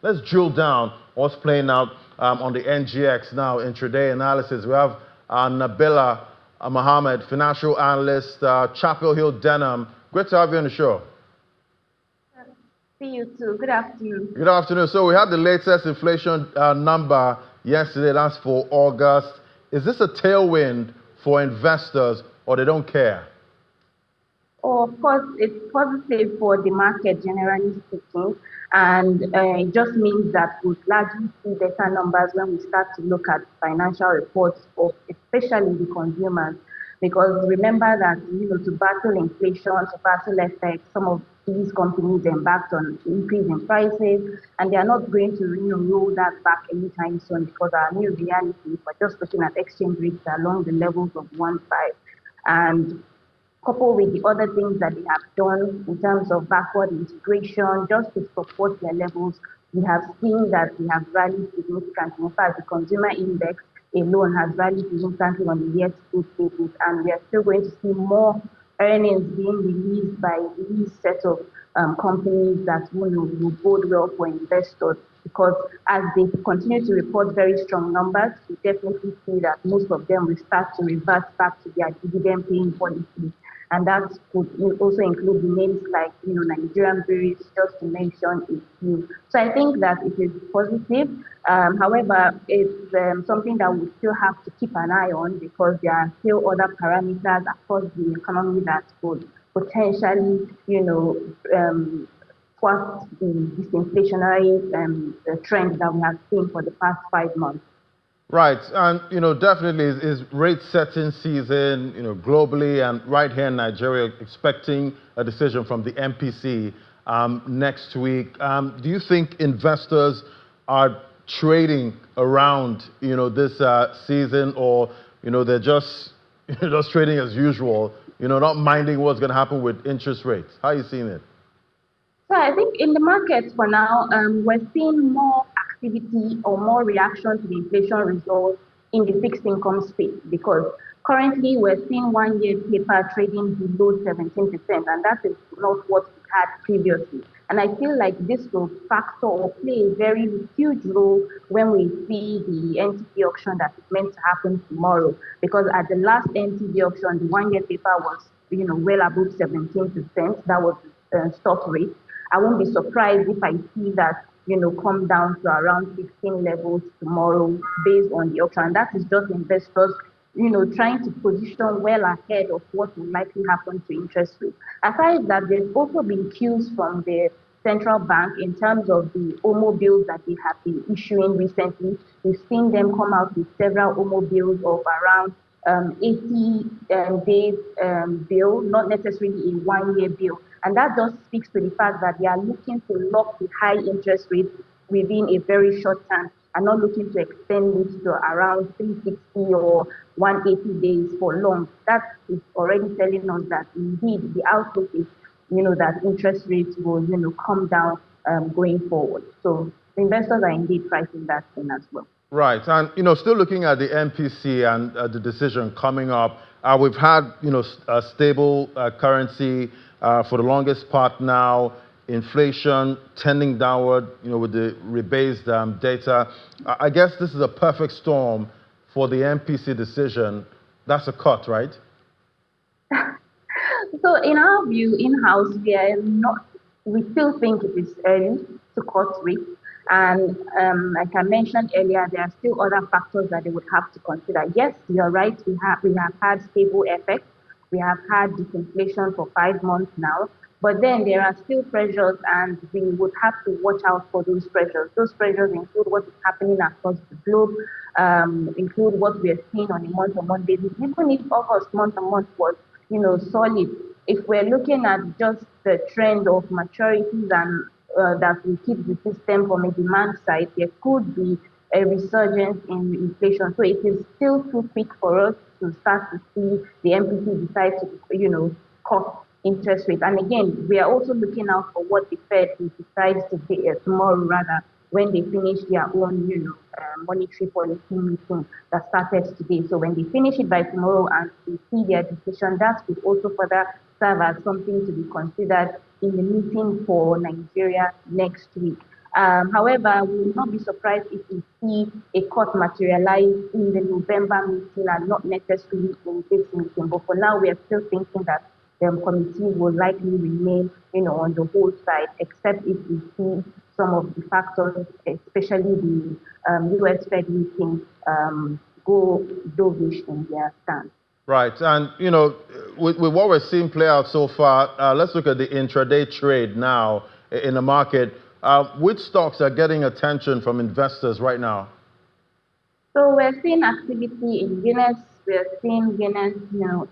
Let's drill down what's playing out on the NGX now. Intraday analysis. We have Nabila Mohammed, financial analyst, Chapel Hill Denham. Great to have you on the show. See you too. Good afternoon. Good afternoon. So we had the latest inflation number yesterday. That's for August. Is this a tailwind for investors, or they don't care? Oh, of course, it's positive for the market, generally speaking, and it just means that we'll largely see better numbers when we start to look at financial reports of especially the consumers. Because remember that to battle inflation, to battle FX, some of these companies embarked on increase in prices, and they are not going to roll that back anytime soon because our new reality, we're just looking at exchange rates along the levels of 1.5. And coupled with the other things that they have done in terms of backward integration, just to support their levels, we have seen that we have rallied significantly. In fact, the consumer index alone has rallied significantly on the year-to-date basis, and we are still going to see more earnings being released by these set of companies that will bode well for investors, because as they continue to report very strong numbers, we definitely see that most of them will start to revert back to their dividend paying policy. And that could also include the names like Nigerian breweries, just to mention a few. So I think that it is positive. However, it's something that we still have to keep an eye on, because there are still other parameters across the economy that could potentially, thwart the disinflationary trend that we have seen for the past 5 months. Right, and definitely is rate setting season, globally and right here in Nigeria, expecting a decision from the MPC next week. Do you think investors are trading around, this season, or they're just just trading as usual, not minding what's going to happen with interest rates? How are you seeing it? So I think in the markets for now, we're seeing more activity or more reaction to the inflation results in the fixed income space, because currently we're seeing 1 year paper trading below 17%, and that is not what we had previously. And I feel like this will factor or play a very huge role when we see the NTP auction that is meant to happen tomorrow. Because at the last NTP auction, the 1 year paper was well above 17%. That was the stock rate. I won't be surprised if I see that come down to around 16 levels tomorrow based on the auction. And that is just investors trying to position well ahead of what will likely happen to interest rates. Aside that, there's also been cues from the central bank in terms of the OMO bills that they have been issuing recently. We've seen them come out with several OMO bills of around 80 days bill, not necessarily a 1 year bill. And that just speaks to the fact that they are looking to lock the high interest rate within a very short time, and not looking to extend it to around 360 or 180 days for long. That is already telling us that indeed the outlook is, that interest rates will, come down going forward. So investors are indeed pricing that in as well. Right, and still looking at the MPC and the decision coming up, we've had a stable currency for the longest part now. Inflation tending downward, with the rebased data. I guess this is a perfect storm for the MPC decision. That's a cut, right? So in our view, in-house, we still think it is early to cut rates. And like I mentioned earlier, there are still other factors that they would have to consider. Yes, you're right. We have had stable effects. We have had disinflation for 5 months now. But then there are still pressures, and we would have to watch out for those pressures. Those pressures include what is happening across the globe, include what we are seeing on a month-on-month basis. Even if August month-on-month was, solid, if we're looking at just the trend of maturities and that will keep the system from a demand side, there could be a resurgence in inflation. So it is still too quick for us to start to see the MPC decide to, cut interest rate. And again, we are also looking out for what the Fed will decide tomorrow, rather, when they finish their own, monetary policy meeting that started today. So when they finish it by tomorrow and we see their decision, that would also further serve as something to be considered in the meeting for Nigeria next week. However, we will not be surprised if we see a cut materialize in the November meeting and not necessarily in this meeting. But for now, we are still thinking that the committee will likely remain, on the whole side, except if we see some of the factors, especially the U.S. Fed meeting, go dovish in their stance. Right, and with what we're seeing play out so far, let's look at the intraday trade now in the market. Which stocks are getting attention from investors right now? So we're seeing activity in Guinness. We're seeing Guinness,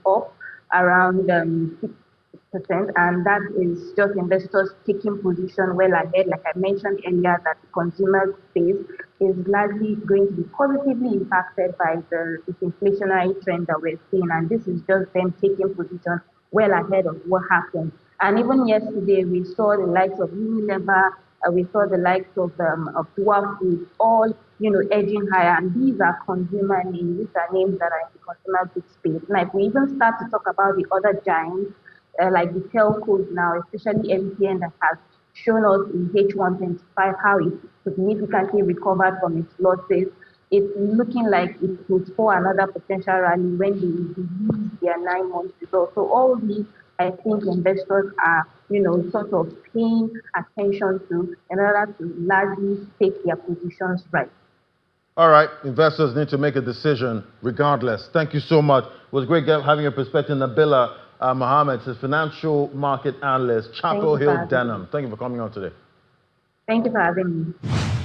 up around 6%, and that is just investors taking position well ahead. Like I mentioned earlier, that the consumer space is largely going to be positively impacted by the inflationary trend that we're seeing, and this is just them taking position well ahead of what happened. And even yesterday, we saw the likes of Unilever, we saw the likes of Dwarf Foods, all edging higher, and these are consumer names. These are names that are in the consumer goods space. Now, if we even start to talk about the other giants, like the telcos now, especially MTN, that has shown us in H125 how it significantly recovered from its losses. It's looking like it will for another potential rally when they release their 9 month results. So all these, I think investors are, sort of paying attention to in order to largely take their positions right. All right, investors need to make a decision regardless. Thank you so much. It was great having your perspective. Nabila Mohammed is a financial market analyst, Chapel Hill Denham. Thank you for coming on today. Thank you for having me.